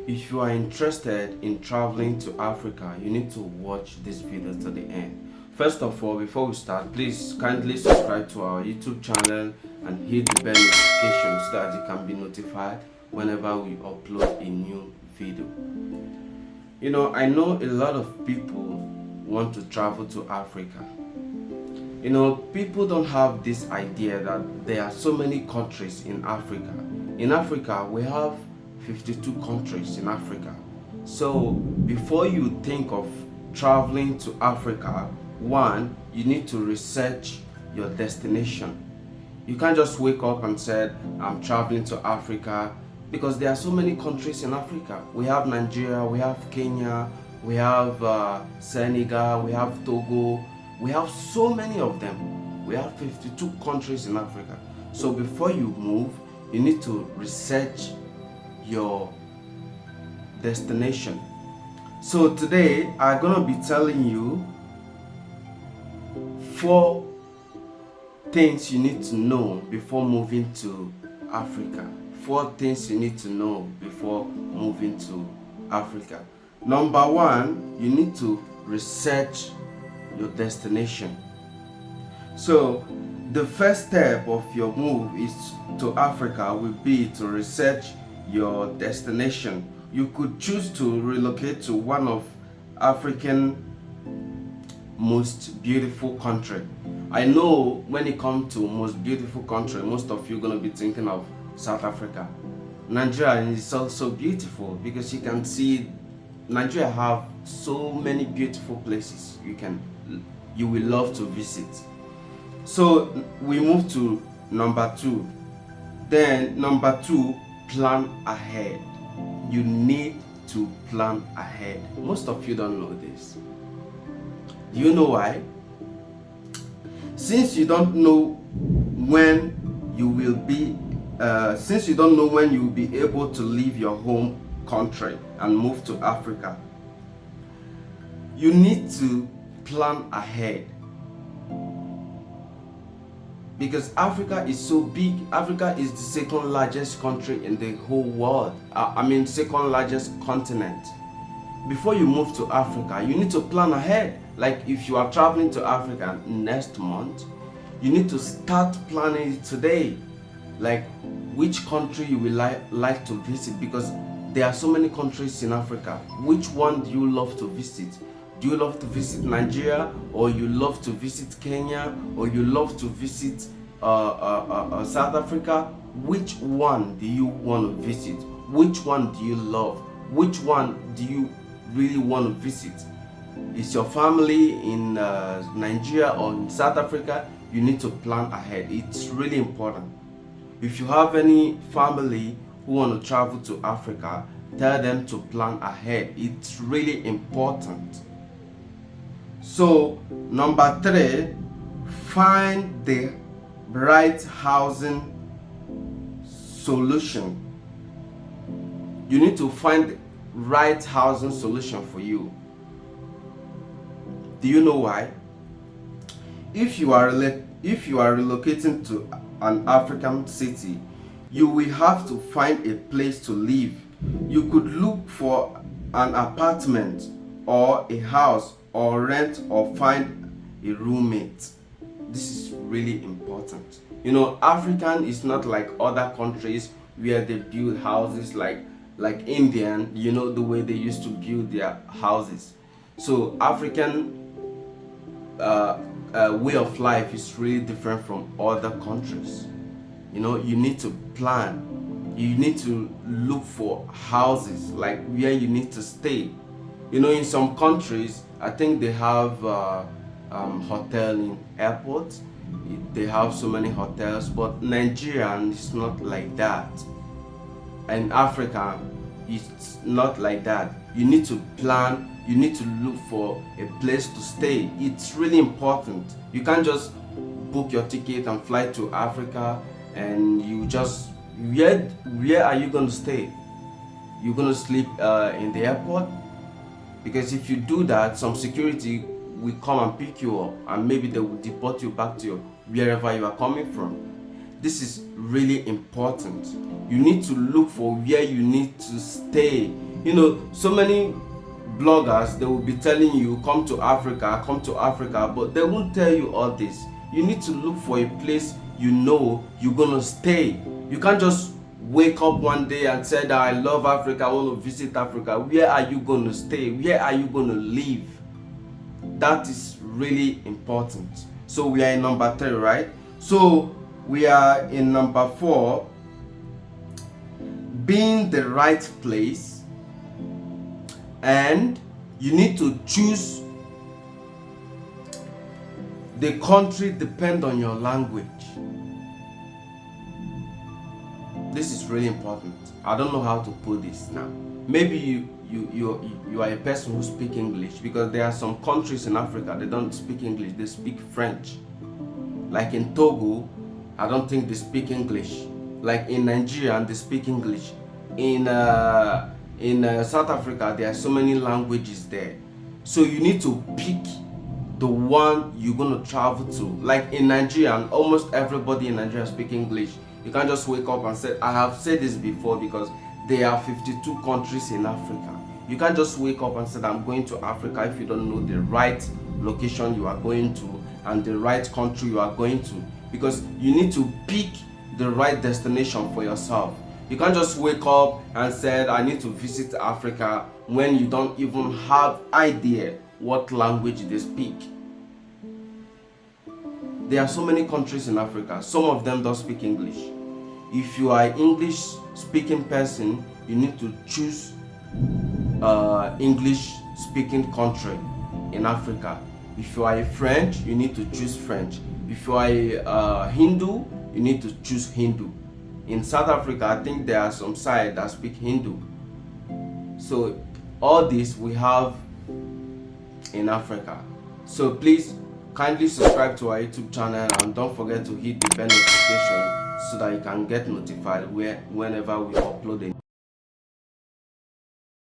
If you are interested in traveling to Africa, you need to watch this video to the end. First of all, before we start, please kindly subscribe to our YouTube channel and hit the bell notification so that you can be notified whenever we upload a new video. I know a lot of people want to travel to Africa. People don't have this idea that there are so many countries in Africa. In Africa, we have 52 countries in Africa. So before you think of traveling to Africa, one, you need to research your destination. You can't just wake up and say, I'm traveling to Africa, because there are so many countries in Africa. We have Nigeria, we have Kenya, we have Senegal, we have Togo. We have so many of them. We have 52 countries in Africa. So before you move, you need to research your destination. So today I'm gonna be telling you 4 things you need to know before moving to Africa. 4 things you need to know before moving to Africa. Number 1, you need to research your destination. So the first step of your move is to Africa will be to research your destination. You could choose to relocate to one of African most beautiful country. I know when it comes to most beautiful country, most of you are going to be thinking of South Africa. Nigeria is also beautiful because you can see Nigeria have so many beautiful places you will love to visit. So we move to number 2. Then number 2, plan ahead. You need to plan ahead. Most of you don't know this. Do you know why? Since you don't know when you will be able to leave your home country and move to Africa, you need to plan ahead, because Africa is so big. Africa is the second largest country in the whole world. Second largest continent. Before you move to Africa, you need to plan ahead. Like if you are traveling to Africa next month, you need to start planning it today. Like which country you will like to visit, because there are so many countries in Africa. Which one do you love to visit? Do you love to visit Nigeria, or you love to visit Kenya, or you love to visit South Africa? Which one do you want to visit? Which one do you love? Which one do you really want to visit? Is your family in Nigeria or in South Africa? You need to plan ahead. It's really important. If you have any family who want to travel to Africa, tell them to plan ahead. It's really important. So number 3, find the right housing solution. You need to find the right housing solution for you. Do you know why? If you are relocating to an African city, you will have to find a place to live. You could look for an apartment or a house, or rent, or find a roommate. This is really important. African is not like other countries where they build houses like Indian, the way they used to build their houses. So African way of life is really different from other countries. You need to plan. You need to look for houses like where you need to stay. In some countries, I think they have hotel in airports. They have so many hotels, but Nigerian is not like that. And Africa, it's not like that. You need to plan. You need to look for a place to stay. It's really important. You can't just book your ticket and fly to Africa and you just where are you going to stay? You're going to sleep in the airport? Because if you do that, some security will come and pick you up, and maybe they will deport you back to wherever you are coming from. This is really important. You need to look for where you need to stay. You know, so many bloggers, they will be telling you come to Africa, but they won't tell you all this. You need to look for a place you know you're gonna stay. You can't just wake up one day and say that I love Africa, I want to visit Africa. Where are you gonna stay? Where are you gonna live? That is really important. So we are in number 3, right? So we are in number 4, being the right place, and you need to choose the country depend on your language. This is really important. I don't know how to put this now. Maybe you are a person who speaks English, because there are some countries in Africa they don't speak English, they speak French. Like in Togo, I don't think they speak English. Like in Nigeria, they speak English. In South Africa, there are so many languages there. So you need to pick the one you're going to travel to. Like in Nigeria, almost everybody in Nigeria speaks English. You can't just wake up and say, I have said this before, because there are 52 countries in Africa. You can't just wake up and say, I'm going to Africa, if you don't know the right location you are going to and the right country you are going to, because you need to pick the right destination for yourself. You can't just wake up and say, I need to visit Africa, when you don't even have idea what language they speak. There are so many countries in Africa. Some of them don't speak English. If you are an English speaking person, you need to choose English speaking country in Africa. If you are a French, you need to choose French. If you are a Hindu, you need to choose Hindu. In South Africa, I think there are some sides that speak Hindu. So all this we have in Africa. So please kindly subscribe to our YouTube channel, and don't forget to hit the bell notification so that you can get notified whenever we upload it.